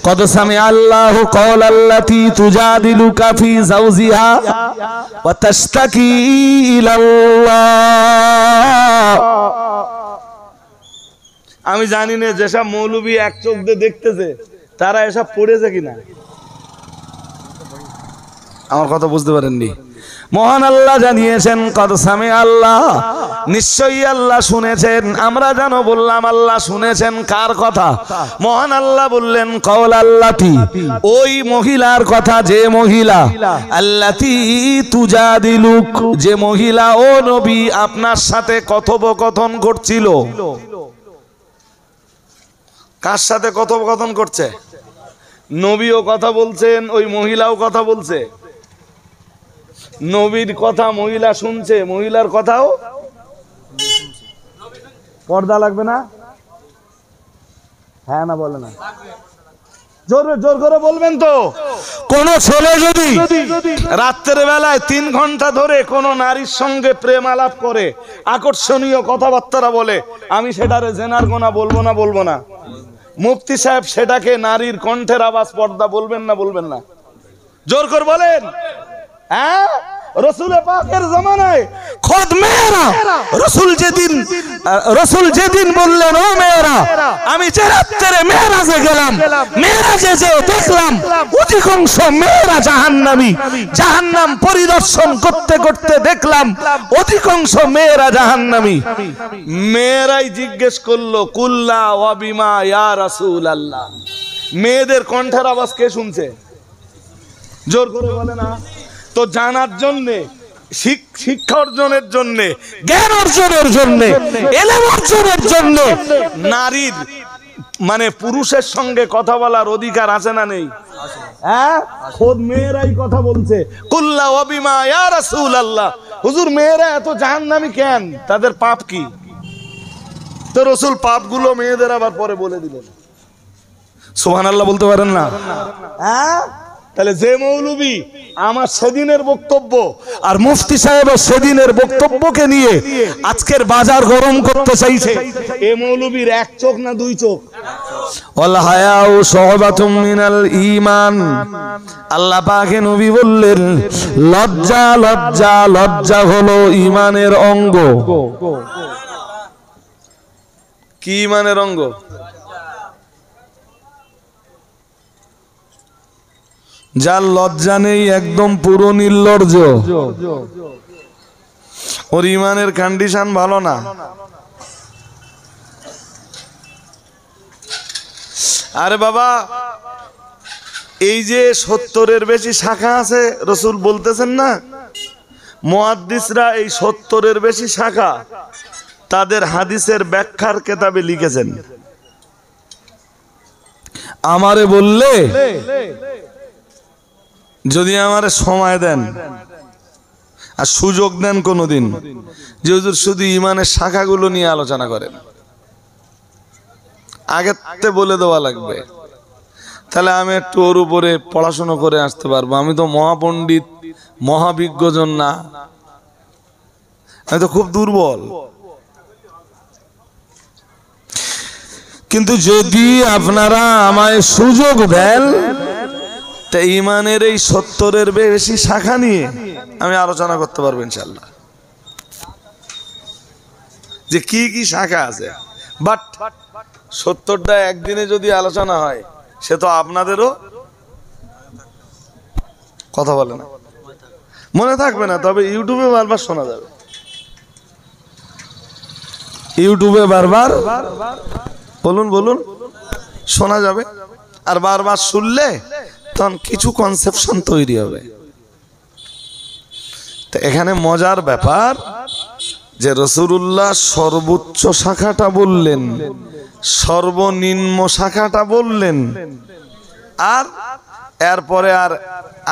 কদ সামিআল্লাহু কওলাল্লাতী তুজাদিলুকা ফী যাওজিহা ওয়া তাশতাকি ইলাল্লাহ। আমি জানি না যেসব মৌলবী এক চোখ দিয়ে দেখতেছে তারা এসব পড়েছে কিনা। আমার কথা বুঝতে পারেননি? মহান আল্লাহ জানিয়েছেন কদ সামিআল্লাহ, নিশ্চয়ই আল্লাহ শুনেছেন। আমরা যেন বললাম আল্লাহ শুনেছেন কার কথা? মহান আল্লাহ বললেন কওলাল্লাতী, ওই মহিলার কথা, যে মহিলা আল্লাতী তুজাদিলুক, যে মহিলা ও নবী আপনার সাথে কথোপকথন করছিল। কার সাথে কথোপকথন করছে? নবীও কথা বলছেন, ওই মহিলাও কথা বলছে। নবীর কথা মহিলা শুনছে, মহিলার কথাও। পর্দা লাগবে না? হ্যাঁ না বলে না? জোর করে বলবেন তো। কোন ছেলে যদি রাত্রের বেলায় 3 ঘন্টা ধরে কোন নারীর সঙ্গে প্রেম আলাপ করে, আকর্ষণীয় কথাবার্তা বলে, আমি সেটারে জেনার গোনা বলবো না? মুফতি সাহেব সেটাকে নারীর কণ্ঠের আওয়াজ পর্দা বলবেন না বলবেন না? জোর করে বলেন। হ্যাঁ, রসুল পাকের জামানায় খোদ মেয়েরা, রসুল যেদিন বললেন ও মেয়েরা, আমি যে রাত্রে মেরাজে গেলাম, মেরাজে যে দেখলাম অধিকাংশ মেয়েরা জাহান্নামী, জাহান্নাম পরিদর্শন করতে করতে দেখলাম অধিকাংশ মেয়েরা জাহান্নামী। মেয়েরাই জিজ্ঞেস করলো কুল্লা ওয়া বিমা ইয়া রাসূলুল্লাহ, মেয়েদের কণ্ঠের আওয়াজ কে শুনছে? জোর করে বলে না? তো জানার জন্যে, শিক্ষা অর্জনের জন্যে, জ্ঞান অর্জনের জন্যে, ইলম অর্জনের জন্যে নারীর মানে পুরুষের সঙ্গে কথা বলার অধিকার আছে না নেই? হ্যাঁ, খোদ মেয়েরাই কথা বলছে কুল্লা ওয়া বিমা ইয়া রাসূলুল্লাহ। হুজুর মেয়েরা এত জাহান্নামী কেন? তাদের পাপ কি? তো রসুল পাপগুলো মেয়েদের আবার পরে বলে দিলেন। সুবহানাল্লাহ বলতে পারেন না? হ্যাঁ, তাহলে যে মৌলবী আমার সেদিনের বক্তব্য আর মুফতি সাহেবের সেদিনের বক্তব্যকে নিয়ে আজকের বাজার গরম করতে চাইছে, এ মৌলবীর 1 চোখ না 2 চোখ? ওয়াল হায়াউ শুবাতুম মিনাল ঈমান। আল্লাহ পাক নবী বললেন লজ্জা হলো ঈমানের অঙ্গ। কি ঈমানের অঙ্গ? যার লজ্জা নেই, একদম পুরো নির্লজ্জ, ওর ইমানের কন্ডিশন ভালো না। আরে বাবা, এই যে 70-এর বেশি শাখা আছে, রসুল বলতেছেন না, মুহাদ্দিসরা এই 70-এর বেশি শাখা তাদের হাদিসের ব্যাখ্যার কিতাবে লিখেছেন। আমারে বললে, যদি আমারে সময় দেন আর সুযোগ দেন কোনোদিন, যে হুজুর শুধু ইমানের শাখাগুলো নিয়ে আলোচনা করেন, আগেতে বলে দেওয়া লাগবে, তাহলে আমি একটু ওর উপরে পড়াশোনা করে আসতে পারবো। আমি তো মহাপণ্ডিত, মহাবিজ্ঞজন না, আমি তো খুব দুর্বল। কিন্তু যদি আপনারা আমায় সুযোগ দেন, তা ইমানের এই 70-এর বেশি শাখা নিয়ে আমি আলোচনা করতে পারবো ইনশাল্লাহ, যে কি কি শাখা আছে। বাট 70টা একদিনে যদি আলোচনা হয়, সে তো আপনাদেরও কথা বলে না, মনে থাকবে না। তবে ইউটিউবে বারবার শোনা যাবে, ইউটিউবে বারবার বলুন শোনা যাবে। আর বারবার শুনলে তখন কিছু কনসেপশন তৈরি হবে। তো এখানে মজার ব্যাপার যে রাসূলুল্লাহ সর্বোচ্চ শাখাটা বললেন, সর্বনিম্ন শাখাটা বললেন, আর এরপরে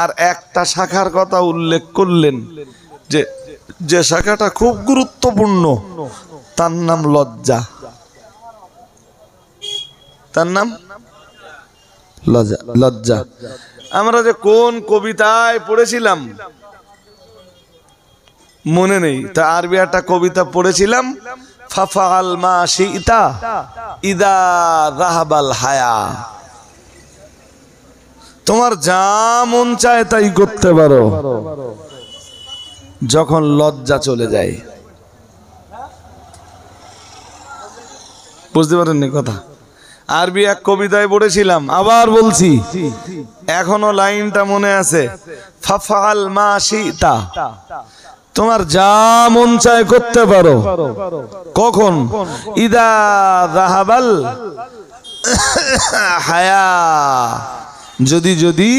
আর একটা শাখার কথা উল্লেখ করলেন, যে শাখাটা খুব গুরুত্বপূর্ণ, তার নাম লজ্জা। তার নাম লজ্জা। আমরা যে কোন কবিতায় পড়েছিলাম মনে নেই, তা আরবি একটা কবিতা পড়েছিলাম, ফাফআল মা শিতা ইদা যাহাবাল হায়া। তোমার যা মন চায় তাই করতে পারো, যখন লজ্জা চলে যায়। বুঝতে পারেননি কথা? আরবি এক কবিতায় পড়েছিলাম, আবার বলছি, এখনো লাইনটা মনে আছে। ফাফআল মা শিতা, তোমার যা মন চায় করতে পারো। কখন? ইদা যাহাবাল হায়া, যদি যদি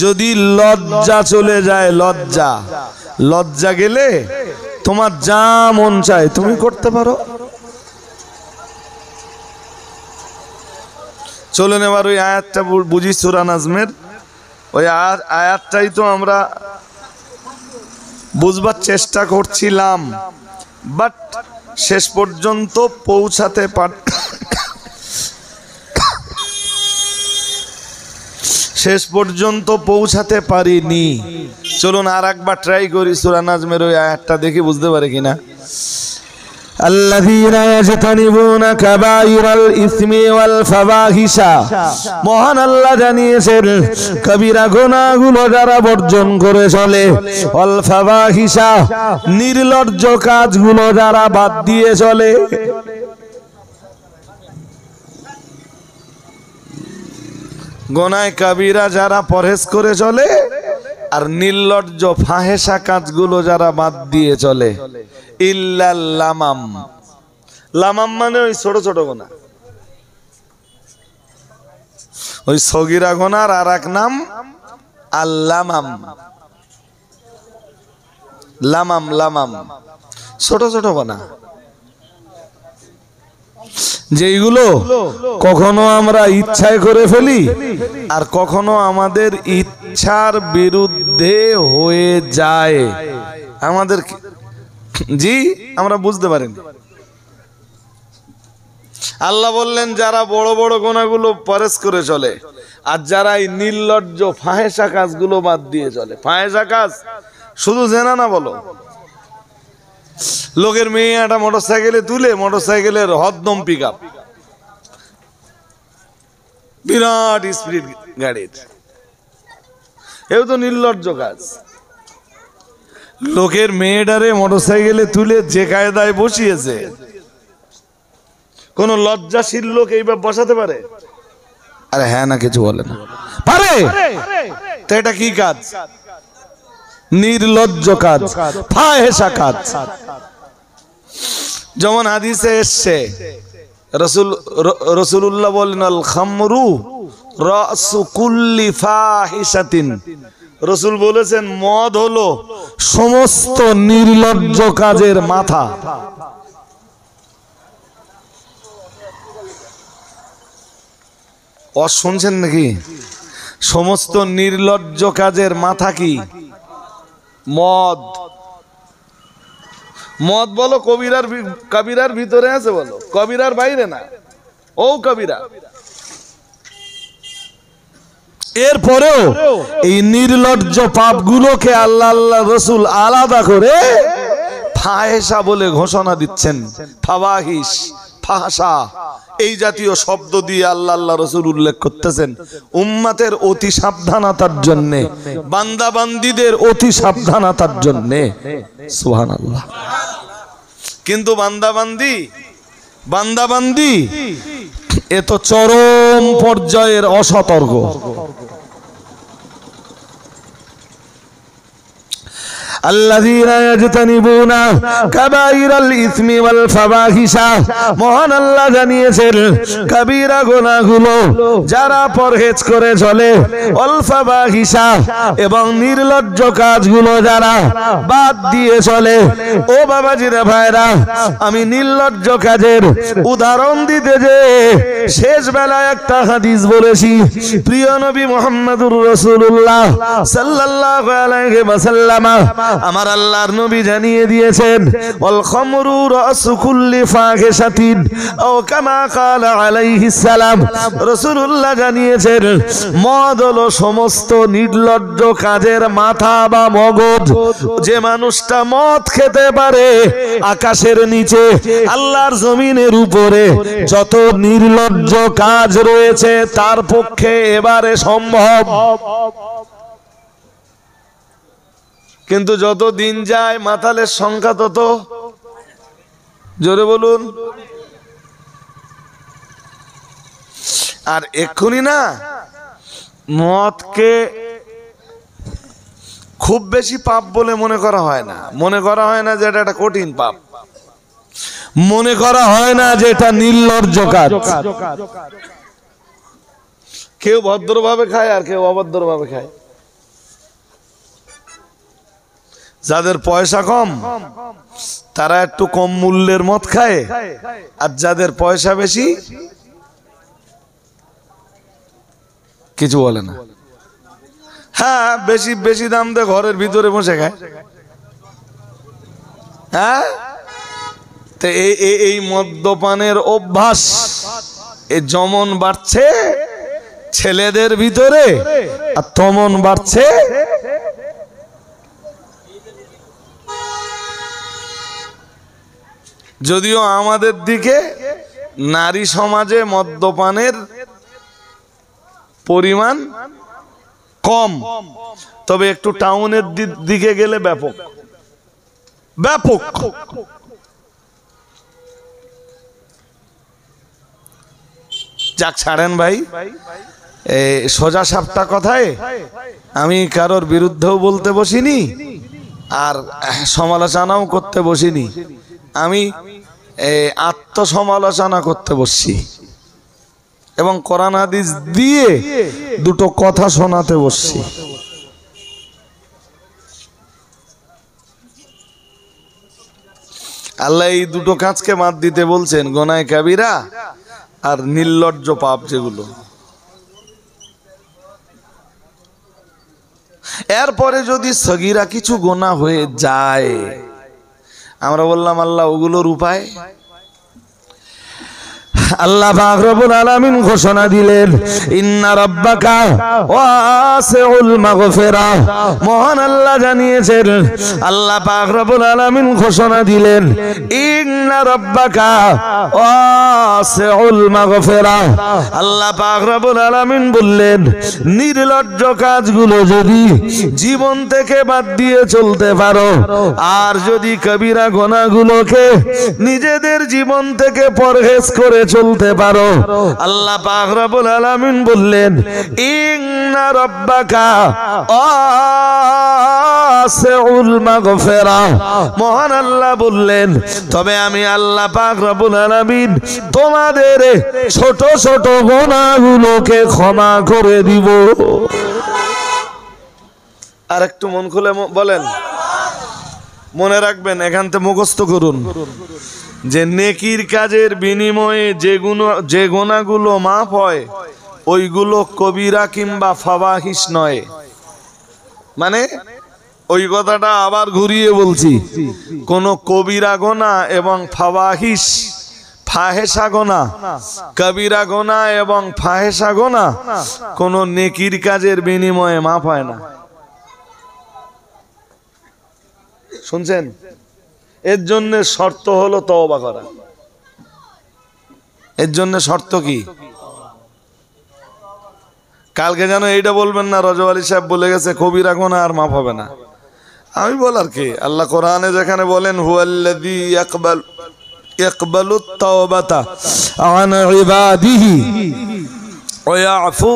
যদি লজ্জা চলে যায়, লজ্জা লজ্জা গেলে তোমার যা মন চায় তুমি করতে পারো। চলেন এবার ওই আয়াতটা বুঝি, সূরা নাজমের ওই আয়াতটাই তো আমরা বুঝবার চেষ্টা করছিলাম, বাট শেষ পর্যন্ত পৌঁছাতে পারিনি। চলুন আর একবার ট্রাই করি, সূরা নাজমের ওই আয়াতটা দেখি বুঝতে পারে কিনা। আল্লাযীনা ইয়াজতানিবুনা কাবাইরাল ইসমি ওয়াল ফাওয়াহিশা, মহান আল্লাহ জানিয়েছেন কবিরা গুনাহগুলো যারা বর্জন করে চলে, ওয়াল ফাওয়াহিশা, নির্লজ্জ কাজগুলো যারা বাদ দিয়ে চলে। গুনাহ কাবিরা যারা পরহেজ করে চলে, আর নির্লজ্জ ফাহেসা কাজগুলো যারা বাদ দিয়ে চলে। ইল্লাল লামাম, লামাম মানে ওই ছোট ছোট গুনাহ, ওই সগীরা গুনাহর আর এক নাম আল লামাম। লামাম লামাম ছোট ছোট গুনাহ, যেইগুলো কখনো আমরা ইচ্ছায় করে ফেলি, আর কখনো আমাদের ইচ্ছার বিরুদ্ধে হয়ে যায়। আমাদের জি আমরা বুঝতে পারিনি। আল্লাহ বললেন যারা বড় বড় গুনাহগুলো পরহেজ করে চলে, আর যারা এই নির্লজ্জ ফাহেসা কাজগুলো বাদ দিয়ে চলে। ফাহেসা কাজ শুধু জেনা না, বলো লোকের মেয়ে একটা মোটরসাইকেলে তুলে, মোটরসাইকেলের হদ্দম পিকআপ, বিরাট স্পিড গাড়ির, এও তো নির্লজ্জ কাজ। লোকের মেয়েটারে মোটরসাইকেলে তুলে যে কায়দায় বসিয়েছে, কোন লজ্জাশীল লোক এইভাবে বসাতে পারে? আরে হ্যাঁ না, কিছু বলে না, পারে তো। এটা কি কাজ? নির্লজ্জ কাজ, ফাহেসা কাজ। যেমন হাদিসে এসছে, রাসূলুল্লাহ বলেন আল খামরু রাসু কুল্লি ফাহিশাতিন, রাসূল বলেছেন মদ হলো সমস্ত নির্লজ্জ কাজের মাথা। শুনছেন নাকি? সমস্ত নির্লজ্জ কাজের মাথা কি? মদ। মদ বলো কবিরার ভিতরে আছে, বলো কবিরার বাইরে না, ও কবিরা। এরপরেও এই নির্লজ্জ পাপগুলোকে আল্লাহ আল্লাহ রাসূল আলাদা করে ফাহেসা বলে ঘোষণা দিচ্ছেন। ফাওয়াহিশ, ফাহশা, এই জাতীয় শব্দ দিয়ে আল্লাহ আল্লাহ রাসূল উল্লেখ করতেছেন উম্মতের অতি সাবধানতার জন্য, বান্দা বান্দীদের অতি সাবধানতার জন্য। সুবহানাল্লাহ। কিন্তু বান্দাবান্দি এ তো চরম পর্যায়ের অসতর্ক। الذين يجتنبون كبائر الإثم والفواحش, মহান আল্লাহ জানিয়েছেন কবিরা গুনাহগুলো যারা পরহেজ করে চলে, ওয়াল ফাওয়াহিশা, এবং নির্লজ্জ কাজগুলো যারা বাদ দিয়ে চলে। ও বাবাজিরা ভাইরা, আমি নির্লজ্জ কাজের উদাহরণ দিতে যে শেষ বেলায় একটা হাদিস বলেছি। প্রিয় নবী মুহাম্মদুর রাসূলুল্লাহ সাল্লাল্লাহু আলাইহি ওয়াসাল্লাম, আমার আল্লাহর নবী জানিয়ে দিয়েছেন ওয়াল খামরু রাসু কুল্লি ফাহিশাতিন, ও কামা ক্বালা আলাইহিস সালাম, রাসূলুল্লাহ জানিয়েছেন মদ হলো সমস্ত নির্লজ্জ কাজের মাথা বা মগজ। যে মানুষটা মদ খেতে পারে, আকাশের নিচে আল্লাহর জমিনের উপরে যত নির্লজ্জ নির্লজ্জ কাজ রয়েছে তার পক্ষে এবারে সম্ভব। কিন্তু যত দিন যায় মাতালের সংখ্যা তত, জোরে বলুন। আর এক্ষুনি না মদকে খুব বেশি পাপ বলে মনে করা হয় না। মনে করা হয় না যে এটা একটা কঠিন পাপ, মনে করা হয় না যে এটা নির্লজ্জ কাজ। কেউ ভদ্রভাবে খায় আর কেউ অভদ্রভাবে খায়। যাদের পয়সা কম তারা একটু কম মূল্যের মদ খায়, আর যাদের পয়সা বেশি কিছু বলে না। হ্যাঁ, বেশি বেশি দাম দিয়ে ঘরের ভিতরে বসে খায়। হ্যাঁ, তো এই মদ্যপানের অভ্যাস এ যেমন বাড়ছে ছেলেদের ভিতরে আর তেমন বাড়ছে যদিও আমাদের দিকে নারী সমাজে মদ্যপানের পরিমাণ কম, তবে একটু টাউনের দিকে গেলে ব্যাপক ব্যাপক। যাক ছাড়েন ভাই, সোজা সাপটা কথায় আমি কারোর বিরুদ্ধেও বলতে বসিনি আর সমালোচনাও করতে বসিনি। আমি আত্মসমালোচনা করতে বসছি এবং কোরআন হাদিস দিয়ে দুটো কথা শোনাতে বসছি। আল্লাহ এই দুটো কাজকে বাদ দিতে বলছেন, গোনায় কাবিরা আর নির্লজ্জ পাপ যেগুলো। এরপরে যদি সগীরা কিছু গোনা হয়ে যায়, আমরা বললাম আল্লাহ ওগুলোর উপায়। আল্লাহ পাক রব্বুল আলামিন ঘোষণা দিলেন, ইন্না রাব্বাকা ওয়াসিউল মাগফিরা। মহান আল্লাহ জানিয়েছেন, আল্লাহ পাক রব্বুল আলামিন ঘোষণা দিলেন, ইন্না রাব্বাকা ওয়াসিউল মাগফিরা। আল্লাহ পাক রব্বুল আলামিন বললেন, নির্লজ্জ কাজগুলো যদি জীবন থেকে বাদ দিয়ে চলতে পারো, আর যদি কবিরা গুনাহগুলোকে নিজেদের জীবন থেকে পরহেজ করে চলতে পারো, আল্লাহ পাক রব্বুল আলামিন বললেন, ইন্না রাব্বাকা ওয়াসিউল মাগফিরা। মহান আল্লাহ বললেন, তবে আমি আল্লাহ পাক রব্বুল আলামিন তোমাদের ছোট ছোট গুনাহগুলোকে ক্ষমা করে দিব। আর একটু মন খুলে বলেন, মনে রাখবেন, এখান থেকে মুখস্থ করুন যে নেকির কাজের বিনিময়ে যে গুনাহগুলো মাফ হয় ওইগুলো কবিরা কিংবা ফাওয়াহিশ নয়। মানে ওই কথাটা আবার ঘুরিয়ে বলছি, কোন কবিরা গোনা এবং ফাওয়াহিশ ফাহেসা গোনা, কবিরা গোনা এবং ফাহেসা গোনা কোন নেকির কাজের বিনিময়ে মাফ হয় না। শুনছেন? এর জন্য শর্ত হলো তওবা করা। এর জন্য শর্ত কি? কালকে যেন এইটা বলবেন না রজব আলী সাহেব বলে গেছে কবিরা গুনাহ আর মাফ হবে না। আমি বলার কি, আল্লাহ কোরআনে যেখানে বলেন, হুয়াল্লাযী ইয়াকবালুত তাওবাতা আন ইবাদিহি ওয়া ইয়াফু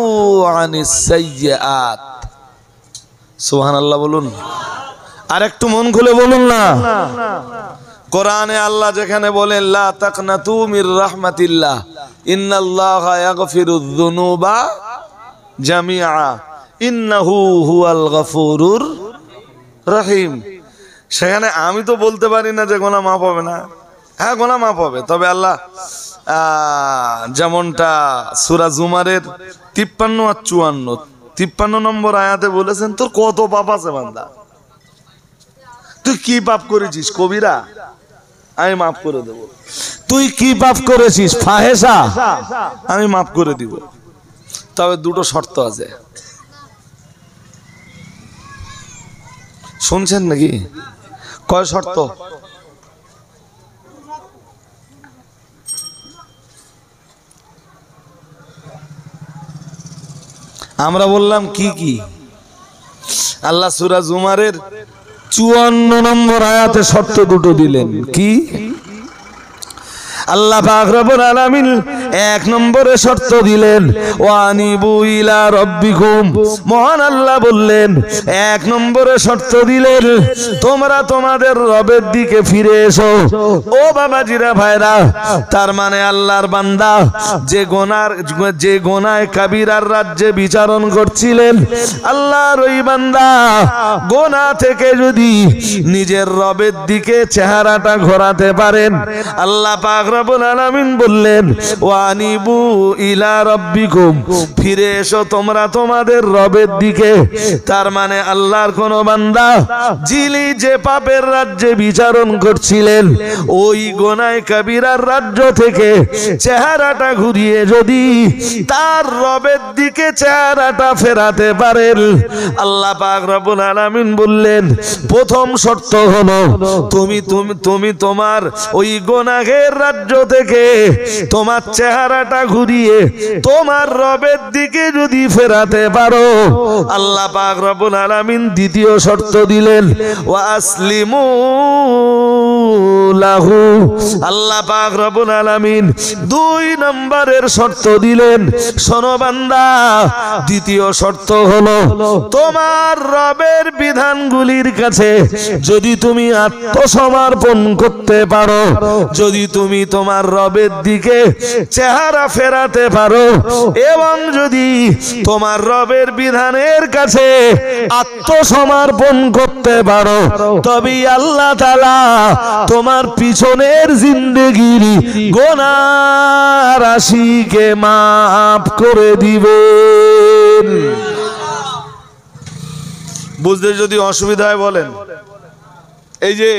আনিস সাইয়্যাত। সুবহানাল্লাহ বলুন। আর একটু মন খুলে বলুন না, কোরআনে আল্লাহ যেখানে বলেন, লা তাকনাতু মির রাহমাতিল্লাহ ইন্নাল্লাহা ইয়াগফিরুয যুনুবা জামিআ ইন্নাহু হুয়াল গফুরুর রহিম। সেখানে আমি তো বলতে পারি না যে গুনাহ মাফ হবে না। হ্যাঁ, গুনাহ মাফ হবে, তবে আল্লাহ যেমনটা সূরা জুমারের 53 আর 54 নম্বর আয়াতে বলেছেন, তোর কত পাপ আছে বান্দা, তুই কি পাপ করেছিস কবিরা, আমি মাফ করে দেব। তুই কি পাপ করেছিস ফাহেসা, আমি মাফ করে দিব। তবে দুটো শর্ত আছে। শুনছেন নাকি? কয় শর্ত? আমরা বললাম কি কি? আল্লাহ সূরা জুমারের 54 নম্বর আয়াতে শর্ত দুটো দিলেন। কি? আল্লাহ পাক রব্বুল আলামিন 1 নম্বরে শর্ত দিলেন, ওয়ানিবু ইলা রাব্বিকুম। মহান আল্লাহ বললেন 1 নম্বরে শর্ত দিলেন, তোমরা তোমাদের রবের দিকে ফিরে এসো। ও বাবাজিরা ভাইরা, তার মানে আল্লাহর বান্দা যে গোনায় কাবিরার রাজ্যে বিচারণ করছিলেন, আল্লাহর ওই বান্দা গোনা থেকে যদি নিজের রবের দিকে চেহারাটা ঘোরাতে পারেন, আল্লাহ পাক রব্বুল আলামিন বললেন, ওয়ানিবু ইলা রাব্বিকুম, ফিরে এসো তোমরা তোমাদের রবের দিকে। তার মানে আল্লাহর কোন বান্দা যিনি যে পাপের রাজ্যে বিচারণ করছিলেন, ওই গোনায় কাবিরার রাজ্য থেকে চেহারাটা ঘুরিয়ে যদি তার রবের দিকে চেহারাটা ফেরাতে পারেন, আল্লাহ পাক রব্বুল আলামিন বললেন, প্রথম শর্ত হলো তুমি তোমার ওই গোনাহের রাজ্য থেকে তোমার চেহারাটা ঘুরিয়ে তোমার রবের দিকে যদি ফেরাতে পারো, আল্লাহ পাক রব্বুল আলামিন দ্বিতীয় শর্ত দিলেন, ওয়া আসলিমু লাহু। আল্লাহ পাক রব্বুল আলামিন 2 নম্বরের শর্ত দিলেন, শোনো বান্দা, দ্বিতীয় শর্ত হলো তোমার রবের বিধানগুলির কাছে যদি তুমি আত্মসমর্পণ করতে পারো, যদি তুমি তোমার রবের দিকে চেহারা ফেরাতে পারো এবং যদি তোমার রবের বিধানের কাছে আত্মসমর্পণ করতে পারো, তবে আল্লাহ তাআলা তোমার পিছনের জিন্দেগির গুনাহ রাশিকে মাফ করে দিবেন। বুঝতে যদি অসুবিধা হয় বলেন। এই যে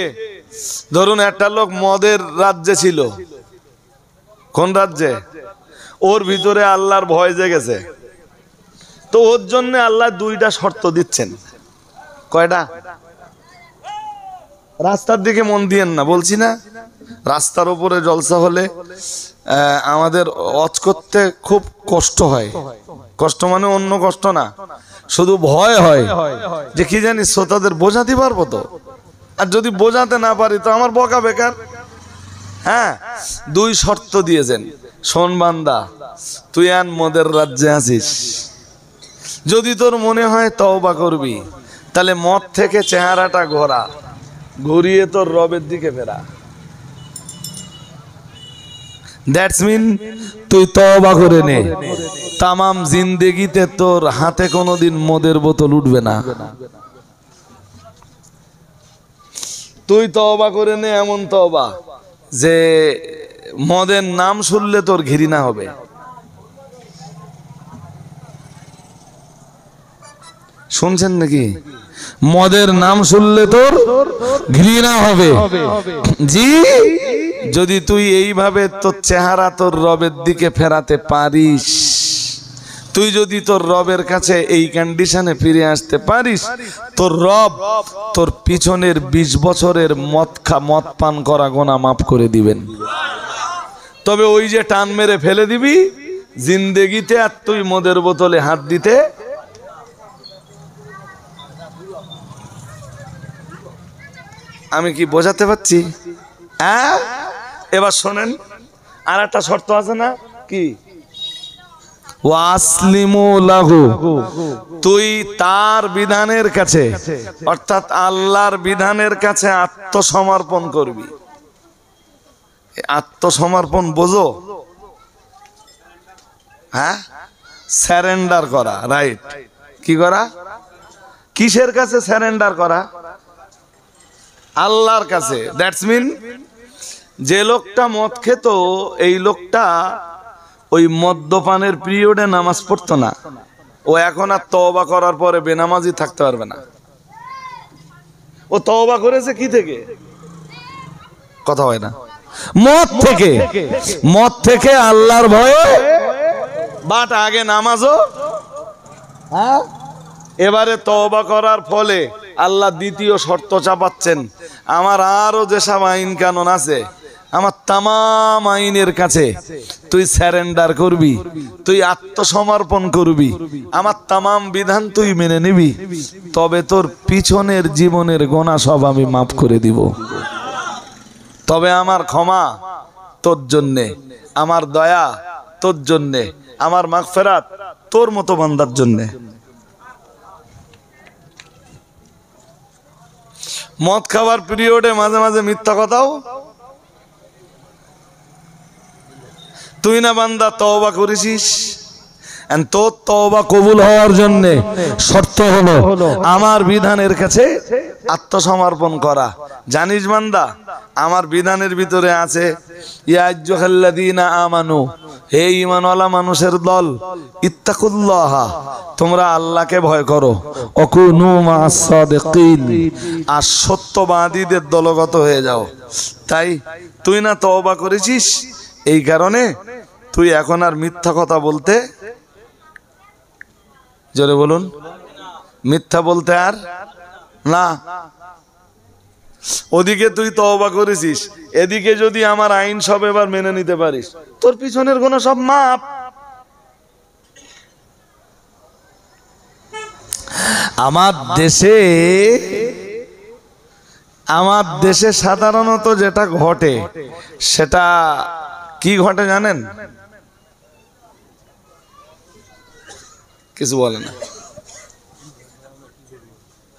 ধরুন একটা লোক মদের রাজ্যে ছিল, কোন রাজ্যে? ওর ভিতরে আল্লাহর ভয় জেগেছে, তো ওর জন্য আল্লাহ 2টা শর্ত দিচ্ছেন। কয়টা? রাস্তার দিকে মন দিয়েন না, বলছি না রাস্তার উপরে জলসা হলে আমাদের ওয়াজ করতে খুব কষ্ট হয়। কষ্ট মানে অন্য কষ্ট না, শুধু ভয় হয় যে কি জানি শ্রোতাদের বোঝাতে পারবো তো, আর যদি বোঝাতে না পারি তো আমার বকা বেকার। হ্যাঁ, 2 শর্ত দিয়েছেন, শোন বান্দা, তুই আন মদের রাজ্যে আছিস, যদি তোর মনে হয় তওবা করবি, তাহলে মদ থেকে চেহারাটা ঘুরিয়ে তোর রবের দিকে ফেরা। দ্যাটস মিন তুই তওবা করে নে, তামাম জিন্দেগিতে তোর হাতে কোনোদিন মদের বোতল উঠবে না। তুই তওবা করে নে, এমন তওবা যে মদের নাম শুনলে তোর ঘৃণা হবে। শুনছেন নাকি? মদের নাম শুনলে তোর ঘৃণা হবে। জি, যদি তুই এইভাবে তোর চেহারা তোর রবের দিকে ফেরাতে পারিস, তুই যদি তোর রবের কাছে এই কন্ডিশনে ফিরে আসতে পারিস, তোর রব তোর পিছনের 20 বছরের মদ পান করা গোনা মাফ করে দিবেন। তবে ওই যে টান মেরে ফেলে দিবি জিন্দেগিতে, আর তুই মদের বোতলে হাত দিতে। আমি কি বোঝাতে পারছি? হ্যাঁ, এবার শোনেন, আর একটা শর্ত আছে না? কি? ওয়াসলিমু লাহু, তুই তার বিধানের কাছে অর্থাৎ আল্লাহর বিধানের কাছে আত্মসমর্পণ করবি। আত্মসমর্পণ বোঝো? হ্যাঁ, স্যারেন্ডার করা, রাইট। কি করা? কিসের কাছে স্যারেন্ডার করা? আল্লাহর কাছে। দ্যাটস মিন যে লোকটা মদ খেত, এই লোকটা ওই মদ্যপানের পিরিয়ডে নামাজ পড়তো না, ও এখন আর তওবা করার পরে বেনামাজি থাকতে পারবে না। ও তওবা করেছে কি থেকে? কথা হয় না? মদ থেকে। মদ থেকে আল্লাহর ভয়ে, বাট আগে নামাজও। হ্যাঁ, এবারে তওবা করার ফলে আল্লাহ দ্বিতীয় শর্ত চাপাচ্ছেন, আমার আরো যেসব আইন কানুন আছে আমার তামাম আইনের কাছে তুই স্যারেন্ডার করবি, তুই আত্মসমর্পণ করবি, আমার তামাম বিধান তুই মেনে নিবি, তবে তোর পিছনের জীবনের গোনা সব আমি মাফ করে দিব। তবে আমার ক্ষমা তোর জন্যে, আমার দয়া তোর জন্যে, আমার মাগফিরাত তোর মতো বান্দার জন্যে। মদ খাবার পিরিয়ডে মাঝে মাঝে মিথ্যা কথাও, তুই না বান্দা তওবা করেছিস, তোর তওবা কবুল হওয়ার জন্য শর্ত হলো আমার বিধানের কাছে আত্মসমর্পণ করা। জানিস বান্দা, আমার বিধানের ভিতরে আছে ইয়া আইয়ুহাল্লাযীনা আমানু, হে ঈমানওয়ালা মানুষের দল, ইত্তাকুল্লাহ, তোমরা আল্লাহকে ভয় করো, ওয়াকুনু মা'আস সাদিকিন, আর সত্যবাদীদের দলগত হয়ে যাও। তাই তুই না তওবা করেছিস, এই কারণে তুই এখন আর মিথ্যা কথা বলতে, জোরে বলুন, মিথ্যা বলতে আর না। ওদিকে তুই তওবা করেছিস, এদিকে যদি আমার আইন সব এবার মেনে নিতে পারিস, তোর পিছনের গুনাহ সব মাপ। আমার দেশে সাধারণত যেটা ঘটে, সেটা কি ঘটে জানেন? কিছু বলে না,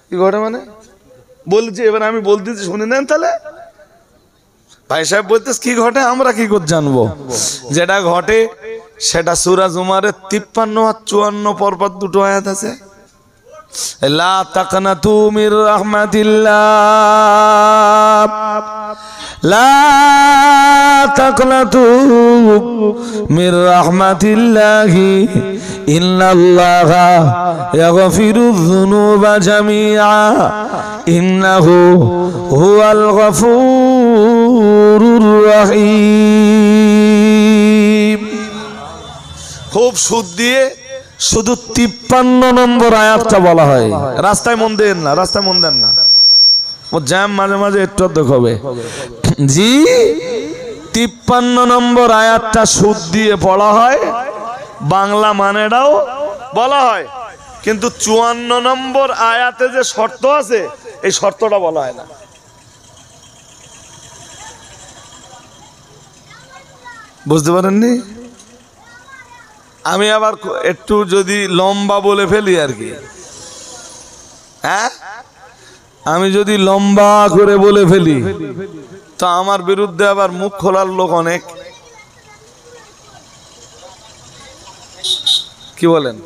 কি ঘটে মানে বলছি, এবার আমি বলতেছি শুনে নেন তাহলে। ভাই সাহেব বলতেছ কি ঘটে, আমরা কি করে জানবো? যেটা ঘটে সেটা সূরা জুমারের 53 আর 54 পরপর দুটো আয়াত আছে। লা তাকনাতু মির রাহমাতিল্লাহ, লা তাকনাতু মির রাহমাতিল্লাহি ইন্নাল্লাহা ইয়াগফিরুয যুনুবা জামিআ ইন্নাহু হুয়াল গফুরুর রহিম। খুব সুদ দিয়ে শুধু 53 নম্বর আয়াতটা বলা হয়। রাস্তায় মন দেন না, রাস্তায় মন দেন না, ও জ্যাম মাঝে মাঝে একটু হবে জি। 53 নম্বর আয়াতটা সুদ দিয়ে পড়া হয়, বাংলা মানেটাও বলা হয়, কিন্তু 54 নম্বর আয়াতে যে শর্ত আছে, এই শর্তটা বলা হয় না। বুঝতে পারেননি? আমি আবার একটু যদি লম্বা বলে ফেলি আর কি, হ্যাঁ, আমি যদি লম্বা করে বলে ফেলি তো আমার বিরুদ্ধে আবার মুখ খোলার লোক অনেক। কি বলেন?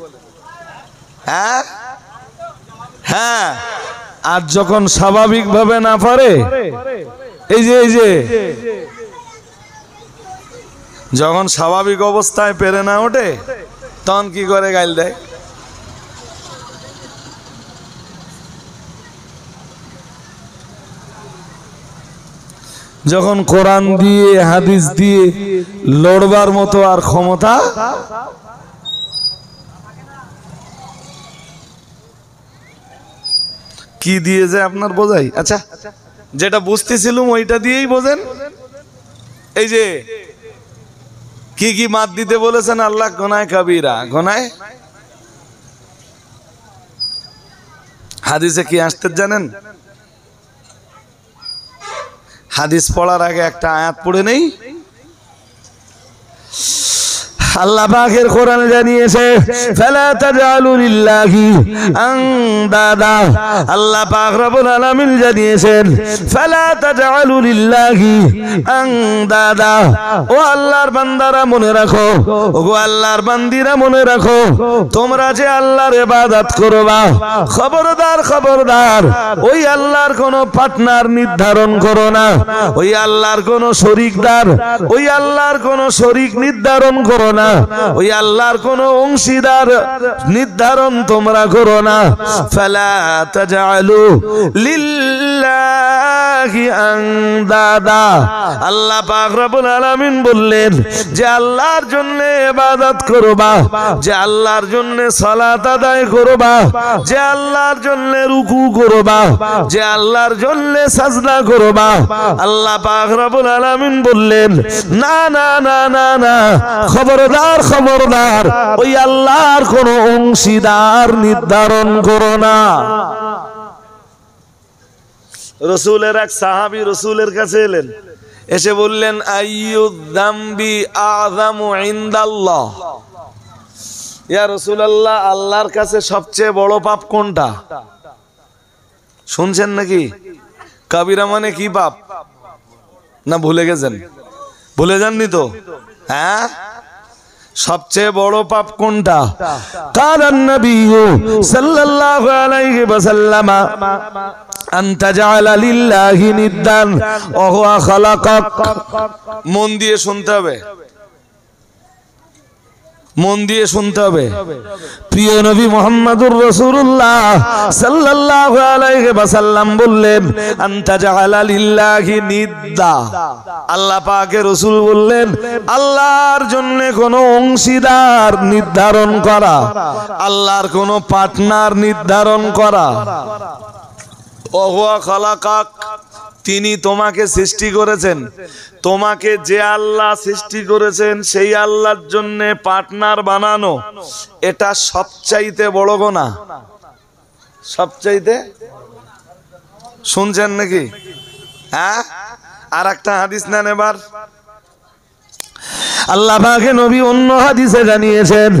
হ্যাঁ হ্যাঁ, আর যখন স্বাভাবিকভাবে না পারে, এই যে যখন স্বাভাবিক অবস্থায় পেরে না ওঠে, তখন কি করে? গাইল দেয়। যখন কোরআন দিয়ে হাদিস দিয়ে লড়বার মতো আর ক্ষমতা কি দিয়ে যায় আপনার বোঝাই? আচ্ছা, যেটা বুঝতেছিলাম ওইটা দিয়েই বোঝেন। এই যে কি কি মাত দিতে বলেছেন আল্লাহ? গোনায় কাবিরা, গোনায়। হাদিসে কি আসতে জানেন? হাদিস পড়ার আগে একটা আয়াত পড়ে নেই। আল্লাহ পাকের কোরআনে জানিয়েছে ফালা তাজালু লিল্লাহি আনদাদা। আল্লাহ পাক রব্বুল আলামিন জানিয়েছেন ফালা তাজালু লিল্লাহি আনদাদা। ও আল্লাহর বান্দারা মনে রাখো, ওগো আল্লাহর বান্দিরা মনে রাখো, তোমরা যে আল্লাহর ইবাদত করবা, খবরদার খবরদার ওই আল্লাহর কোনো পার্টনার নির্ধারণ করো না, ওই আল্লাহর কোনো শরীকদার, ওই আল্লাহর কোনো শরীক নির্ধারণ করো না। ওই আল্লাহর কোনো অংশীদার নির্ধারণ তোমরা করো না। ফালা তাজআলু লিল্লাহি আনদাদা। আল্লাহ পাক রব্বুল আলামিন বললেন যে আল্লাহর জন্য ইবাদত করবা, যে আল্লাহর জন্য সালাত আদায় করবা, যে আল্লাহর জন্য রুকু করবা, যে আল্লাহর জন্য সাজদা করবা, আল্লাহ পাক রব্বুল আলামিন বললেন না না না না না, খবরদার খবরদার, ওই আল্লাহর কোন অংশীদার নির্ধারণ করো না। রাসূলের এক সাহাবী রাসূলের কাছে এলেন, এসে বললেন আইয়ুদ যামবি আযামু ইনদাল্লাহ, ইয়া রাসূলুল্লাহ, আল্লাহর কাছে সবচেয়ে বড় পাপ কোনটা? শুনছেন নাকি? কাবিরা মানে কি পাপ? না ভুলে গেছেন? ভুলে যাননি তো? হ্যাঁ, সবচেয়ে বড় পাপ কোনটা? কালান নবী সাল্লাল্লাহু আলাইহি ওয়াসাল্লাম আন তাজআলা লিল্লাহি নিদ্দান ওয়া হুয়া খালাকাক। মন দিয়ে শুনতে হবে, মন দিয়ে শুনতে হবে। প্রিয় নবী মুহাম্মদুর রাসূলুল্লাহ সাল্লাল্লাহু আলাইহি ওয়াসাল্লাম বললেন আন তাজআলা লিল্লাহি নিদ্দা। আল্লাহ পাকের রাসূল বললেন আল্লাহর জন্য কোনো অংশীদার নির্ধারণ করা, আল্লাহর কোনো পার্টনার নির্ধারণ করা। ওয়া হুয়া খালাকাক, তিনি তোমাকে সৃষ্টি করেছেন। তোমাকে যে আল্লাহ সৃষ্টি করেছেন সেই আল্লাহর জন্য পার্টনার বানানো, এটা সবচাইতে বড় গুনাহ। সবচাইতে, শুনছেন নাকি? হ্যাঁ, আর একটা হাদিস নেন এবার। আল্লাহ পাকের নবী অন্য হাদিসে জানিয়েছেন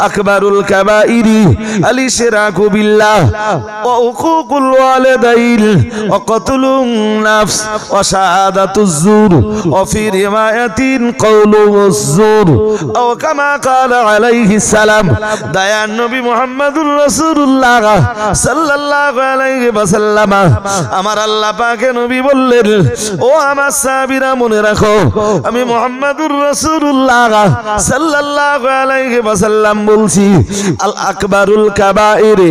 আকবারুল কাবাইরি আল ইশরাকু বিল্লাহ ওয়া উকুকুল ওয়ালিদাইন ওয়া কতলুন নাফস ওয়া শাহাদাতুজ জুর ওয়া ফি রিওয়ায়াতিন কাউলুজ জুর ওয়া কামা ক্বালা আলাইহিস সালাম। দয়ার নবী মুহাম্মদুর রাসূলুল্লাহ সাল্লাল্লাহু আলাইহি ওয়াসাল্লাম, আমার আল্লাহ পাকের নবী বললেন ও আমার সাহাবীরা মনে রাখো, আমি মুহাম্মদুর রাসূলুল্লাহ সাল্লাল্লাহু আলাইহি ওয়াসাল্লাম বলছি আল আকবারুল কাবাইর।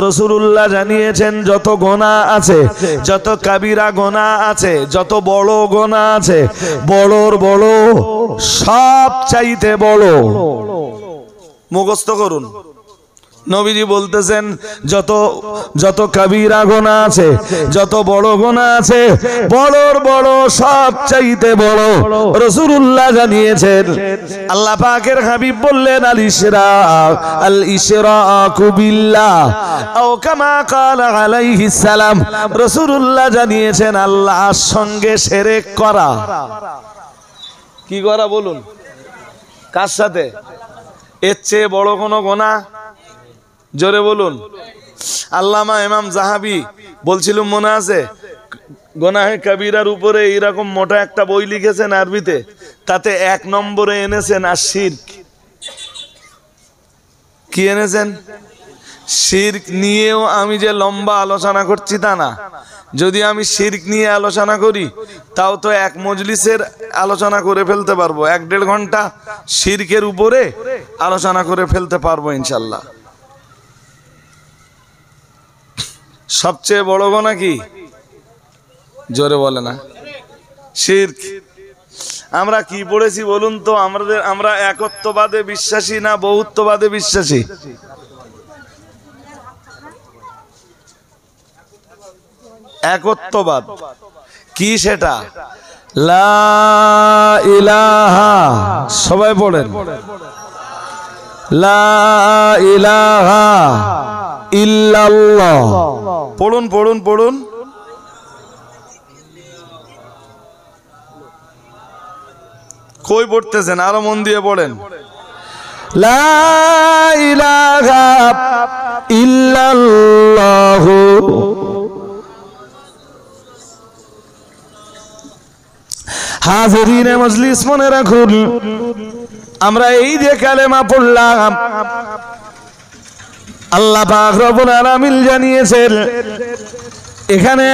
রাসূলুল্লাহ জানিয়েছেন যত গুনাহ আছে, যত কাবিরা গুনাহ আছে, যত বড় গুনাহ আছে, বড়র বড়, সব চাইতে বড়। মুখস্থ করুন। নবীজি বলতেছেন যত যত কাবিরা গুনাহ আছে, যত বড় গুনাহ আছে, বড়র বড়, সব চাইতে বড় রাসূলুল্লাহ জানিয়েছেন। আল্লাহ পাকের হাবিব বললেন আল ইশরাকু বিল্লাহ আও কামা ক্বালা আলাইহিস সালাম। রাসূলুল্লাহ জানিয়েছেন আল্লাহর সঙ্গে শিরক করা। কি করা বলুন? কার সাথে? এর চেয়ে বড় কোনো গুনাহ? জোরে বলুন। আল্লামা ইমাম যাহাবি বলছিল, মনে আছে, গুনাহে কাবীরার উপরে এরকম মোটা একটা বই লিখেছেন আরবিতে, তাতে 1 নম্বরে এনেছেন আর শিরক। কি এনেছেন? শিরক নিয়েও আমি যে লম্বা আলোচনা করছি তা না। যদি আমি শিরক নিয়ে আলোচনা করি তাও তো 1 মজলিসের আলোচনা করে ফেলতে পারবো, 1-1.5 ঘন্টা শিরকের উপরে আলোচনা করে ফেলতে পারবো ইনশাল্লাহ। সবচেয়ে বড় গুনাহ কি? জোরে বলে না? শিরক। আমরা কি পড়েছি বলুন তো? আমরা একত্ববাদে বিশ্বাসী না বহুত্ববাদে বিশ্বাসী? একত্ববাদ। কি সেটা? লা ইলাহা, সবাই পড়েন, লা ইলাহা ইল্লাল্লাহ। পড়ুন পড়ুন পড়ুন। কই পড়তেছেন? আরো মন দিয়ে পড়েন। লা ইলাহা ইল্লাল্লাহ হাজিরিনে মজলিস মনে রাখুন, আমরা এই যে কালেমা পড়লাম, আল্লাহ পাক রব্বুল আলামিন জানিয়েছেন এখানে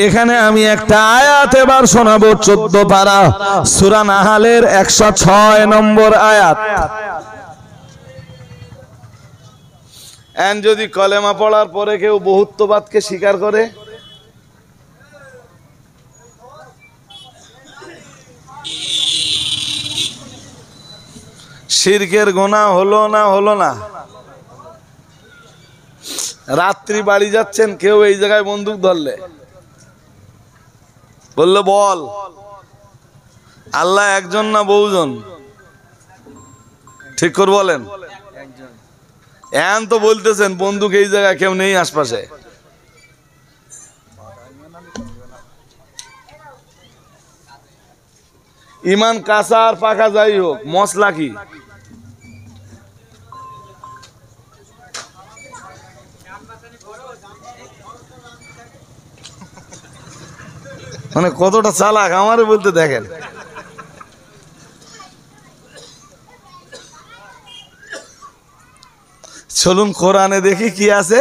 এখানে আমি একটা আয়াত এবার শোনাবো 14 পারা সূরা নাহালের 106 নম্বর আয়াত। যদি কলেমা পড়ার পরে কেউ বহুত্ববাদকে স্বীকার করে, শিরকের গুনাহ হলো না হলো না? রাত্রি বাড়ি যাচ্ছেন, কেউ এই জায়গায় বন্দুক ধরলে বললো বল আল্লাহ একজন না বহুজন? ঠিক করে বলেন। এখন তো বলতেছেন বন্দুক এই জায়গায় কেউ নেই আশপাশে। ইমান কাঁচা আর পাকা যাই হোক, মশলা কি? মানে কতটা চালাক আমারে বলতে দেখেন। চলুন কোরআনে দেখি কি আছে।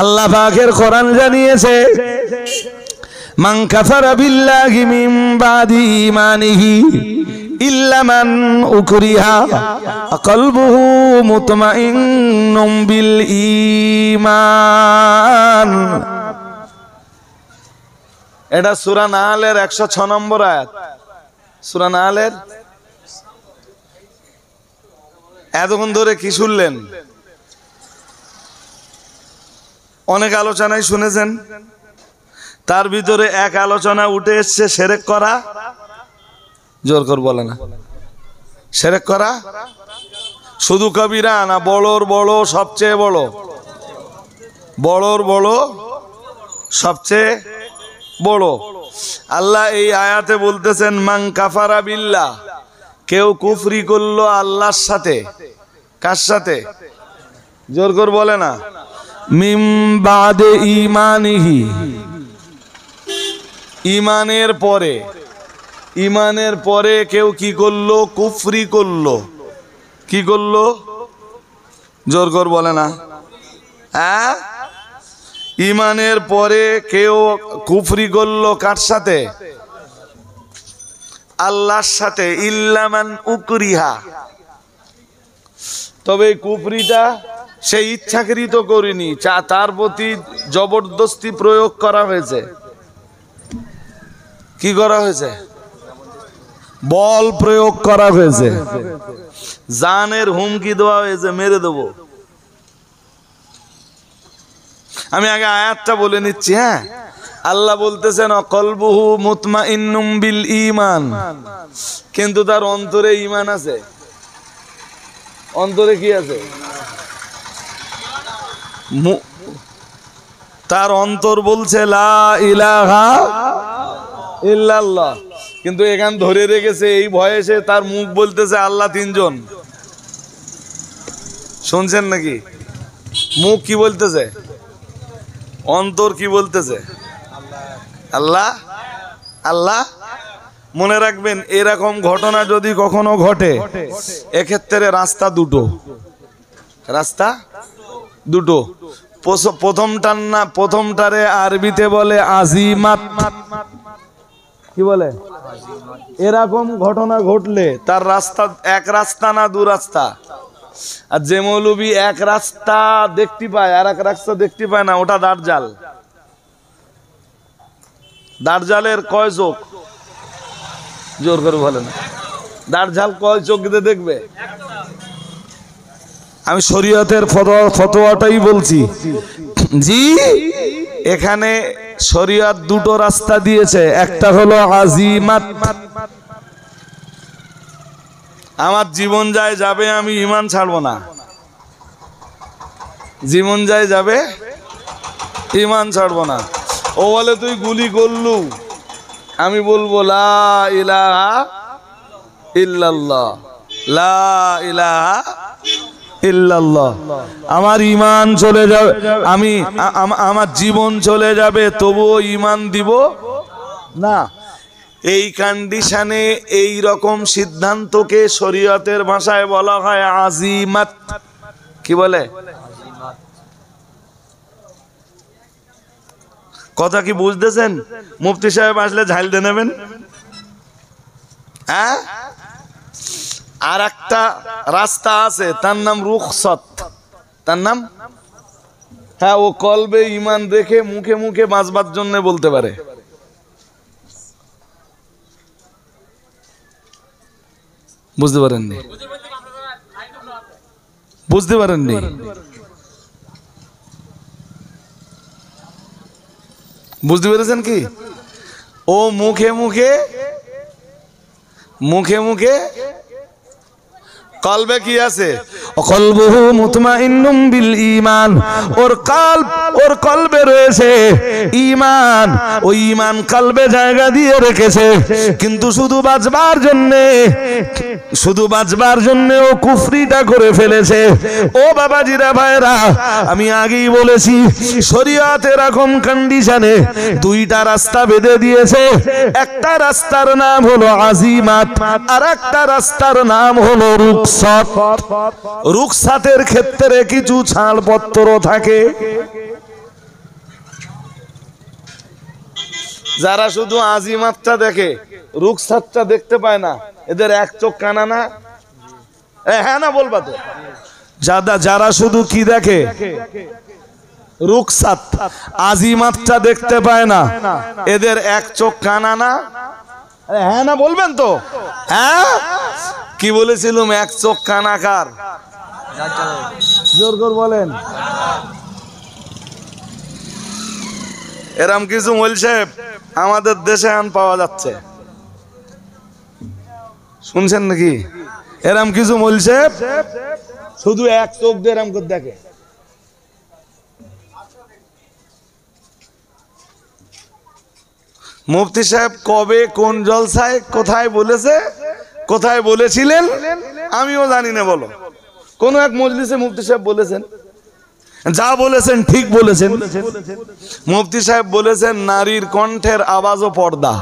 আল্লাহ পাকের কোরআন জানিয়েছে, মান কাফারা বিল্লাহি মিন বাদি ঈমানিহি ইল্লা মান উকরিহা কলবুহু মুতমাইন্নুম বিল ঈমান। এটা সূরা নাহলের 106 নম্বর আয়াত। সূরা নাহলের এতক্ষণ ধরে কি শুনলেন? অনেক আলোচনায় শুনেছেন, তার ভিতরে এক আলোচনা উঠে এসছে শিরক করা। জোর করে বলে না, শিরক করা শুধু কবিরা না, বড়র বড় সবচেয়ে বড়, বড়র বড় সবচেয়ে বড়। আল্লাহ এই আয়াতে বলতেছেন মান কাফারা বিল্লাহ, কেউ কুফরি করলো আল্লাহর সাথে। কার সাথে? জোর করে বলে না। মিন বাদে ঈমানিহি, ঈমানের পরে, ঈমানের পরে কেউ কি করলো? কুফরি করলো। কি করলো? জোর করে বলে না। হ্যাঁ, ঈমানের পরে কেউ কুফরি করলো কার সাথে? আল্লাহর সাথে। ইল্লা মান উকরিহা, তবে কুফরিটা সে ইচ্ছাকৃত করেনি, তার প্রতি জবরদস্তি প্রয়োগ করা হয়েছে। কি করা হয়েছে? বল প্রয়োগ করা হয়েছে, জানের হুমকি দেওয়া হয়েছে, মেরে দেবো। আমি আগে আয়াতটা বলে নিচ্ছি। হ্যাঁ, আল্লাহ বলতেছেন কলবুহু মুতমাইন্নুম বিল ঈমান, কিন্তু তার অন্তরে ঈমান আছে। অন্তরে কি আছে? তার অন্তর বলছে লা ইলাহা ইল্লাল্লাহ, কিন্তু এখান ধরে রেখেছে এই ভয়ে সে তার মুখ বলতেছে আল্লাহ তিনজন। শুনছেন নাকি? মুখ কি বলতেছে, অন্তর কি বলতেছে? আল্লাহ আল্লাহ। মনে রাখবেন, এরকম ঘটনা যদি কখনো ঘটে, এক্ষেত্রে রাস্তা দুটো, রাস্তা দুটো। প্রথমটারে আরবিতে বলে আজিমাত। কি বলে? এরকম ঘটনা ঘটলে তার রাস্তা এক রাস্তা না দু রাস্তা। আর যে মৌলবী এক রাস্তা দেখতে পায় আর এক রাস্তা দেখতে পায় না, ওটা দাজ্জাল। দাজ্জালের কয় চোখ? জোর করে বলে না। দাজ্জাল কয় চোখ দিয়ে দেখবে? আমি শরীয়তের ফতোয়াটাই বলছি। জি, এখানে শরীয়ত দুটো রাস্তা দিয়েছে, একটা হলো আজিমাত। আমার জীবন যায় যাবে, আমি ঈমান ছাড়বো না। জীবন যায় যাবে, ঈমান ছাড়বো না। ও বলে তুই গুলি করলু, আমি বলবো লা ইলাহা ইল্লাল্লাহ, লা ইলাহা ইল্লাল্লাহ। আমার ঈমান চলে যাবে, আমার জীবন চলে যাবে, তবুও ঈমান দিব না। এই কন্ডিশনে এই রকম সিদ্ধান্তকে শরীয়তের ভাষায় বলা হয় আজিমাত। কি বলে? কথা কি বুঝতেছেন? মুফতি সাহেব আসলে ঝাল দিয়ে নেবেন। হ্যাঁ, আর একটা রাস্তা আছে, তার নাম রুখসত। তার নাম, হ্যাঁ, ও কলবে ইমান রেখে মুখে মুখে বাঁচবার জন্য বলতে পারে। বুঝতে পারেননি? বুঝতে পারেননি? বুঝতে পেরেছেন কি? ও মুখে মুখে মুখে মুখে কলবে কি আছে? কলবুহু মুতমাইন্নুম বিল ঈমান। ওর কলবে রয়েছে ঈমান। ওই ঈমান কলবে জায়গা দিয়ে রেখেছে, কিন্তু শুধু বাঁচবার জন্য ও কুফরিটা করে ফেলেছে। ও বাবাজিরা ভাইরা, আমি আগেই বলেছি শরীয়ত এরকম কন্ডিশনে দুইটা রাস্তা বেঁধে দিয়েছে। একটা রাস্তার নাম হলো আজিমাত, আর একটা রাস্তার নাম হলো রুখসাত। রুখসাতের ক্ষেত্রে কিছু ছাড়পত্র থাকে। যারা শুধু আজিমাতটা দেখে, রুখসাতটা দেখতে পায় না, এদের এক চোখ কানা না? হ্যাঁ না বলবা তো? যারা শুধু কি দেখে, রুখসাত, আজিমাতটা দেখতে পায় না, এদের এক চোখ কানা না? হ্যাঁ না বলবেন তো? হ্যাঁ, কি বলেছিলাম? এক চোখ কানাকার। জোর করে বলেন। এরম কিছু মৌলভী সাহেব আমাদের দেশে আন পাওয়া যাচ্ছে, শুনছেন নাকি? এরম কিছু মৌলভী সাহেব শুধু এক চোখ দিয়ে এরম করে দেখে। মুফতি সাহেব কবে কোন জলসায় কোথায় বলেছে, কোথায় বলেছিলেন আমিও জানি না। বলো, কোন এক মজলিসে মুফতি সাহেব বলেছেন, যা বলেছেন ঠিক বলেছেন। মুফতি সাহেব বলেছেন নারীর কণ্ঠের আওয়াজও পর্দা।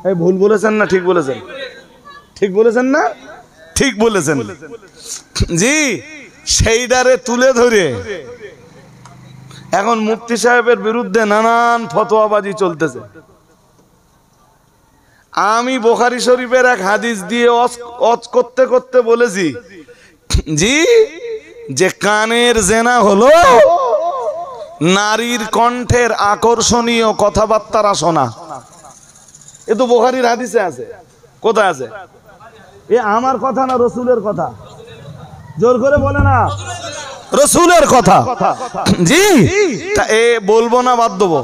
এই ভুল বলেছেন না ঠিক বলেছেন? ঠিক বলেছেন না? ঠিক বলেছেন। জি, সেইটারে তুলে ধরে এখন মুফতি সাহেবের বিরুদ্ধে নানান ফতোয়াবাজি চলতেছে। আমি বুখারী শরীফের এক হাদিস দিয়ে অজ করতে করতে বলেছি, জি, যে কানের জেনা হলো নারীর কণ্ঠের আকর্ষণীয় কথাবার্তা শোনা। এ তো বুখারীর হাদিসে আছে। কোথায় আছে? এ আমার কথা না রসুলের কথা? জোর করে বলে না, রসুলের কথা। জি, তা এ বলবো না বাদ দেবো?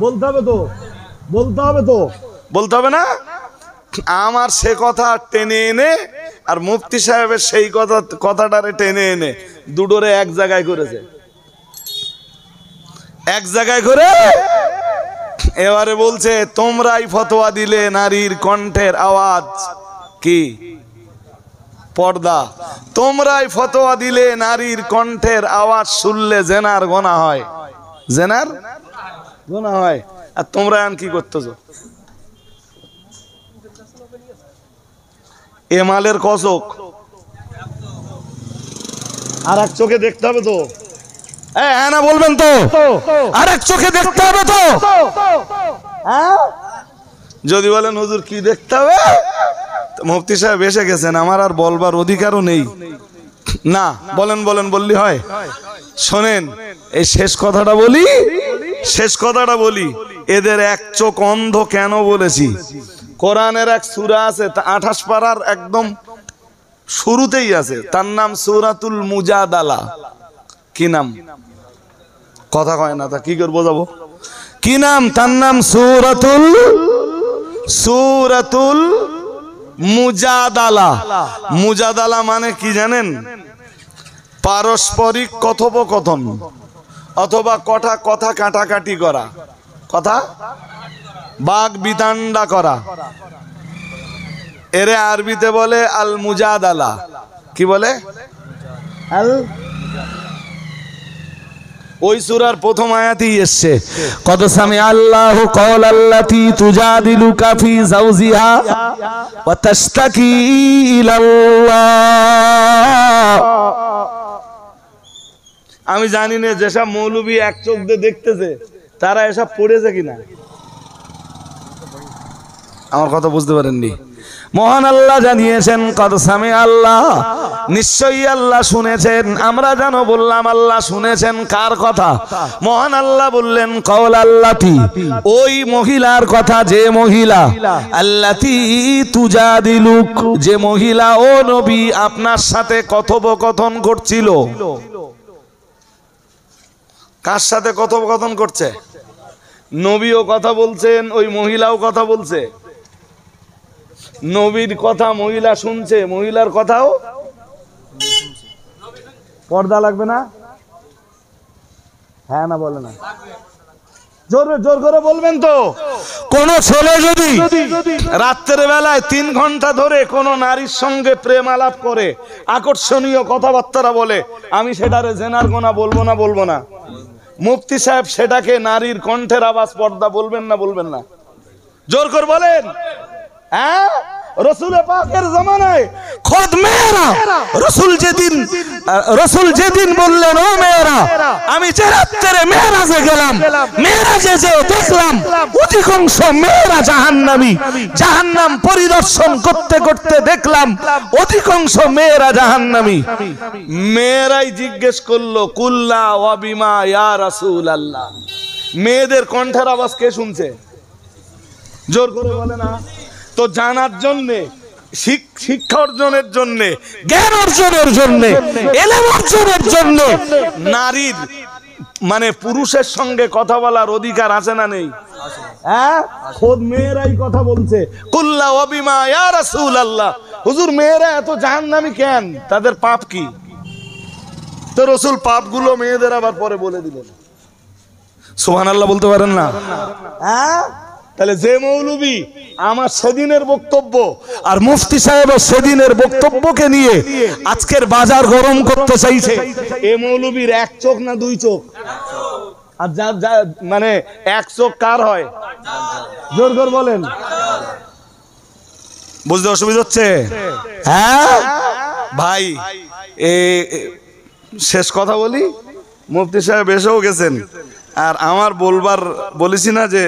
বলতে হবে তো, বলতে হবে তো, বলতে হবে না? আমার সে কথা টেনে এনে আর মুফতি সাহেবের সেই কথাটারে টেনে এনে দুটোরে এক জায়গায় করেছে, এক জায়গায় করে এবারে বলছে তোমরাই ফতোয়া দিলে নারীর কণ্ঠের আওয়াজ কি পর্দা, তোমরাই ফতোয়া দিলে নারীর কণ্ঠের আওয়াজ শুনলে জেনার গুনাহ হয়, জেনার গুনাহ হয়। আর তোমরা এখন কি করতেছো? এমালের কসক আর এক চোখে দেখতে হবে তো? হ্যাঁ না বলবেন তো? আর এক চোখে দেখতে হবে তো? যদি বলেন হুজুর কি দেখতে হবে, মুফতি সাহেব এসে গেছেন, আমার আর বলবার অধিকারও নেই। না, বলেন বলেন বললি হয়? শোনেন, এই শেষ কথাটা বলি, শেষ কথাটা বলি। এদের এক চোখ অন্ধ কেন বলেছি? কোরআনের এক সূরা আছে, 28 পারার একদম শুরুতেই আছে, তার নাম সূরাতুল মুজাদালা। কি নাম? কথা কয় না, তা কি করে বোঝাবো? কি নাম? তার নাম সূরাতুল মুজাদালা। মুজাদালা মানে কি জানেন? পারস্পরিক কথোপকথন অথবা কথা কাটাকাটি করা, কথা বাগ বিতান্ডা করা। এরে আরবিতে বলে আল মুজাদালা। কি বলে? আল। ওই সূরার প্রথম আয়াতেই এসেছে, কদ সামি আল্লাহু কওলাল্লাতী তুজাদিলুকা ফি যাওজিহা ওয়া তাশতাকি ইলাল্লাহ আমি জানি না যেসব মৌলবী এক চোখ দিয়ে দেখতেছে তারা এসব পড়েছে কিনা। আমার কথা বুঝতে পারেননি? মহান আল্লাহ জানিয়েছেন কদ সামি আল্লাহ, নিশ্চয়ই আল্লাহ শুনেছেন। আমরা জানো বললাম আল্লাহ শুনেছেন কার কথা? মহান আল্লাহ বললেন কওল আল্লাতি, ওই মহিলার কথা, যে মহিলা আল্লাতি তুজাদিলুক, যে মহিলা ও নবী আপনার সাথে কথোপকথন করছিল। কার সাথে কথোপকথন করছে? নবীও কথা বলছেন, ওই মহিলাও কথা বলছে। নবীর কথা মহিলা শুনছে, মহিলার কথাও। পর্দা লাগবে না? হ্যাঁ না বলে না? জোর জোর করে বলবেন তো। কোন ছেলে যদি রাত্রের বেলায় 3 ঘন্টা ধরে কোন নারীর সঙ্গে প্রেম আলাপ করে, আকর্ষণীয় কথাবার্তা বলে, আমি সেটারে জেনার গোনা বলবো না? মুফতি সাহেব সেটাকে নারীর কণ্ঠের আওয়াজ পর্দা বলবেন না বলবেন না? জোর করে বলেন। হ্যাঁ, রসুল পাকের জামানায় খোদ মেয়েরা, রসুল যেদিন বললেন ও মেয়েরা, আমি যে রাত্রে মেরাজে গেলাম, মেরাজে যে দেখলাম অধিকাংশ মেয়েরা জাহান্নামী, জাহান্নাম পরিদর্শন করতে করতে দেখলাম অধিকাংশ মেয়েরা জাহান্নামী। মেয়েরাই জিজ্ঞেস করলো কুল্লা ওয়া বিমা ইয়া রাসূলুল্লাহ, মেয়েদের কণ্ঠের আওয়াজ কে শুনছে? জোর করে বলে না? তো জানার জন্য, শিক্ষা অর্জনের জন্য, জ্ঞান অর্জনের জন্য, এলেম অর্জনের জন্য নারীর মানে পুরুষের সঙ্গে কথা বলার অধিকার আছে না নেই? হ্যাঁ, খোদ মেয়েরাই কথা বলছে কুল্লা ওয়া বিমা ইয়া রাসূলুল্লাহ। হুজুর মেয়েরা এত জাহান্নামী কেন? তাদের পাপ কি? তো রাসূল পাপগুলো মেয়েদের আবার পরে বলে দিলেন। সুবহানাল্লাহ বলতে পারেন না? হ্যাঁ, তাহলে যে মৌলবী আমার সেদিনের বক্তব্য আর মুফতি সাহেবের সেদিনের বক্তব্যকে নিয়ে আজকের বাজার গরম করতে চাইছে, এ মৌলবীর 1 চোখ না 2 চোখ? আর যার মানে 1 চোখ কার হয়? জোর করে বলেন। বুঝতে অসুবিধা হচ্ছে? হ্যাঁ ভাই, শেষ কথা বলি, মুফতি সাহেব এসেও গেছেন, আর আমার বলেছি না যে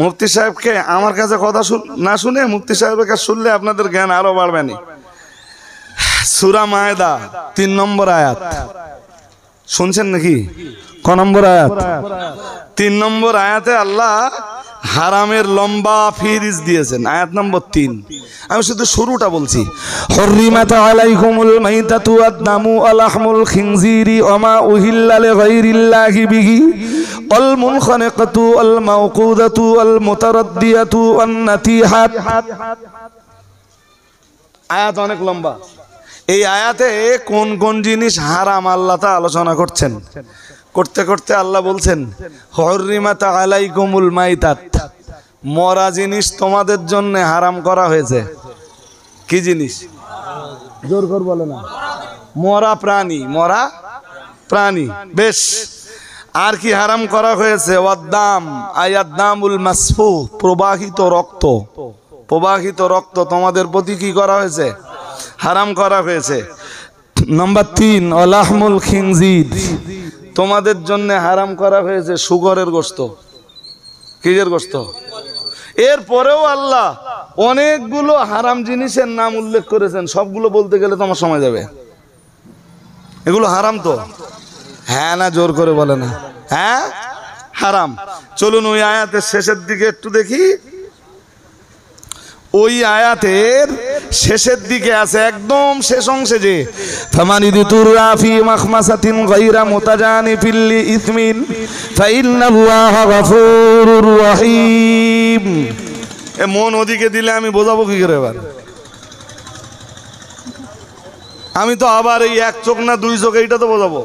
মুফতি সাহেবকে আমার কাছে কথা না শুনে মুফতি সাহেবের কাছে শুনলে আপনাদের জ্ঞান আরো বাড়বে না। সূরা মায়েদা 3 নম্বর আয়াত শুনছেন নাকি? ক নম্বর আয়াত? 3 নম্বর আয়াতে আল্লাহ হারামের লম্বা ফিরিজ দিয়েছেন, আয়াত নম্বর 3। আমি শুধু শুরুটা বলছি। হুররিমাত আলাইকুমুল মাইতাতু ওয়াদ-দামু ওয়া লাহমুল খিনজিরি ওয়া মা উহিল্লা লিগাইরিল্লাহি বিহি ওয়াল মুনখানিকাতু ওয়াল মাওকুদাতু ওয়াল মুতারাদ্দিয়াতু ওয়ান নাতিহাত। আয়াত অনেক লম্বা। এই আয়াতে কোন কোন জিনিস হারাম আল্লাহ তা আলোচনা করছেন। করতে করতে আল্লাহ বলছেন হুররিমাত আলাইকুমুল মাইতাত, মরা জিনিস তোমাদের জন্য হারাম করা হয়েছে। কি জিনিস? জোর করে বলে না? মরা প্রাণী, মরা প্রাণী। বেশ, আর কি হারাম করা হয়েছে? ওয়াদ্দাম, আয়াদ্দামুল মাসফু, প্রবাহিত রক্ত। প্রবাহিত রক্ত তোমাদের প্রতি কি করা হয়েছে? হারাম করা হয়েছে। নাম্বার 3 ওয়ালাহমুল খিনজির, তোমাদের জন্য হারাম করা হয়েছে শুকরের গোশত। কিসের গোশত? এরপরেও আল্লাহ অনেকগুলো হারাম জিনিসের নাম উল্লেখ করেছেন, সবগুলো বলতে গেলে তোমার সময় যাবে। এগুলো হারাম তো? হ্যাঁ না জোর করে বলে না? হ্যাঁ হারাম। চলুন ওই আয়াতের শেষের দিকে একটু দেখি। ওই আয়াতের শেষের দিকে আছে, একদম শেষ অংশে, যে ফামানিদুর রাফি মাখমাসাতিন গায়রা মুতাজানিফিল লিইসমিন ফাইন্নাল্লাহা গফুরুর রহিম। এ মন ওদিকে দিলে আমি বোঝাবো কি করে? এবার আমি তো আবার এই 1 চোখ না 2 চোখ এইটা তো বোঝাবো।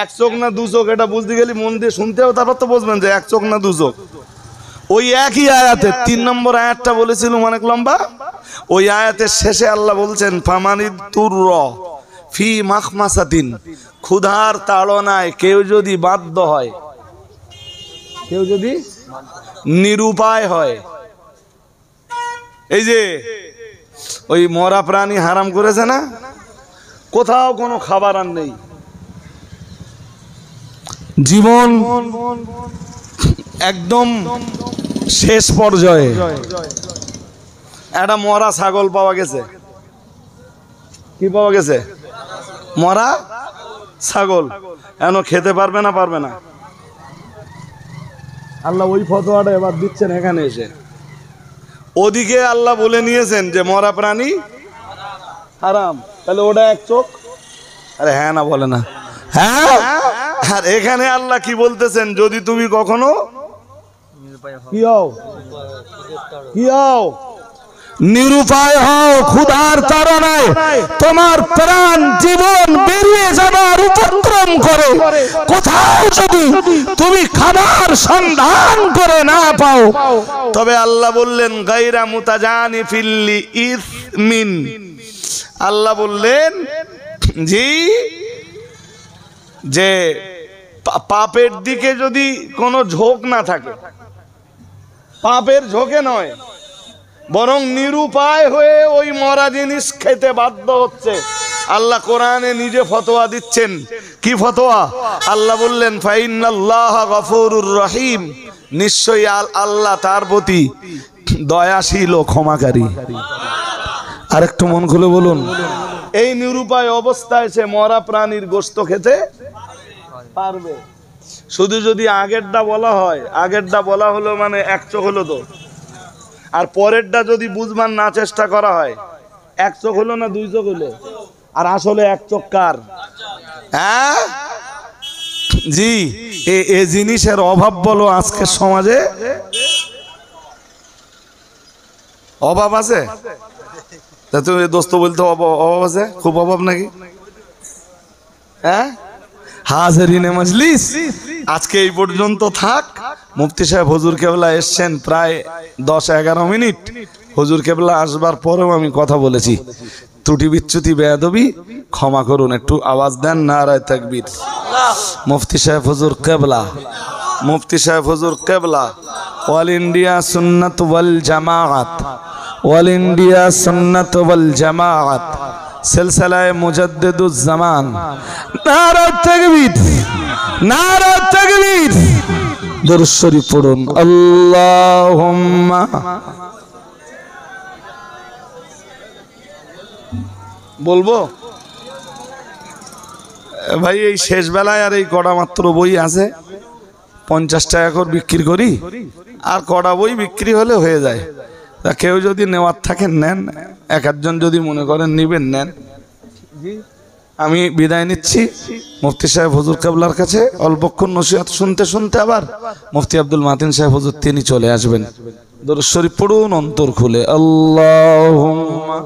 1 চোখ না 2 চোখ এটা বুঝতে গেলে মন দিয়ে শুনতেও, তারপর তো বুঝবেন যে 1 চোখ না 2 চোখ। ওই একই আয়াতে 3 নম্বর আয়াতটা বলেছিলাম অনেক লম্বা। ওই আয়াতের শেষে আল্লাহ বলছেন ফামানিদুর ফি মাখমাসাতিন, ক্ষুধার তাড়নায় কেউ যদি বাধ্য হয়, কেউ যদি নিরুপায় হয়। এই যে ওই মরা প্রাণী হারাম করেছে না, কোথাও কোনো খাবার আর নেই, জীবন একদম শেষ পর্যায়ে। একটা মরা ছাগল পাওয়া গেছে। কি পাওয়া গেছে? মরা ছাগল। এখন খেতে পারবে না? পারবে না। আল্লাহ ওই ফতোয়াটা এবার দিচ্ছেন এখানে এসে। ওদিকে আল্লাহ বলে নিয়েছেন যে মরা প্রাণী হারাম, তাহলে ওটা এক চোখ। আরে হ্যাঁ না বলে না? হ্যাঁ, আর এখানে আল্লাহ কি বলতেছেন, যদি তুমি কখনো কি হও নিরুপায় হও, ক্ষুধার তাড়নায় তোমার প্রাণ জীবন বেরিয়ে যাবার উপক্রম করে কোথাও যদি তুমি খাবার সন্ধান করে না পাও, তবে আল্লাহ বললেন গায়রা মুতাজানিফিল ইসমিন। আল্লাহ বললেন যে পাপের দিকে যদি কোনো ঝোঁক না থাকে, পাপের ঝোঁকে নয়, বরং নিরুপায় হয়ে ওই মরা জিনিস খেতে বাধ্য হচ্ছে, আল্লাহ কোরআনে নিজে ফতোয়া দিচ্ছেন। কি ফতোয়া? আল্লাহ বললেন ফাইনাল্লাহ গফুরুর রহিম, নিশ্চয়ই আল্লাহ তার প্রতি দয়াশীল ও ক্ষমাকারী। আর একটু মন খুলে বলুন। এই নিরুপায় অবস্থায় সে মরা প্রাণীর গোশত খেতে পারবে। শুধু যদি আগেরটা বলা হয়, আগেরটা বলা হলো মানে এক চোখ হলো তো, আর পরেরটা যদি বুঝবার না চেষ্টা করা হয়, এক চোখ হলো না দুই চোখ হলো? আর আসলে এক চোখ কার? হ্যাঁ জি, এ জিনিসের অভাব বলো আজকের সমাজে। অভাব আছে? তা তুমি দোস্ত বলতে অভাব আছে? খুব অভাব নাকি? হ্যাঁ, হাজিরিনে মজলিস, আজকে এই পর্যন্ত থাক। মুফতি সাহেব হুজুর কেবলা এসছেন প্রায় 10-11 মিনিট। হুজুর কেবলা আসবার পরেও আমি কথা বলেছি, ত্রুটি বিচ্যুতি বেয়াদবি ক্ষমা করুন। একটু আওয়াজ দেন নারায়ে তাকবীর। মুফতি সাহেব হুজুর কেবলা, মুফতি সাহেব হুজুর কেবলা, অল ইন্ডিয়া সুন্নাত ওয়াল জামাআত, অল ইন্ডিয়া সুন্নাত ওয়াল জামাআত, সিলসিলায়ে মুজাদ্দিদুজ জামান। নারায়ে তাকবীর, নারায়ে তাকবীর। দরুদ শরীফ পড়ুন। আল্লাহুম্মা বলবো ভাই, এই শেষ বেলায় আর এই কটা মাত্র বই আছে, 50 টাকা করে বিক্রি করি, আর কটা বই বিক্রি হলে হয়ে যায়। তা কেউ যদি নেওয়ার থাকেন নেন, এক একজন যদি মনে করেন নিবেন নেন। আমি বিদায় নিচ্ছি মুফতি সাহেব হুজুর কেবলার কাছে। অল্পক্ষণ নসিহত শুনতে শুনতে আবার মুফতি আব্দুল মাতিন সাহেব হুজুর তিনি চলে আসবেন। দরুদ শরীফ পড়ুন অন্তর খুলে। আল্লাহুম্মা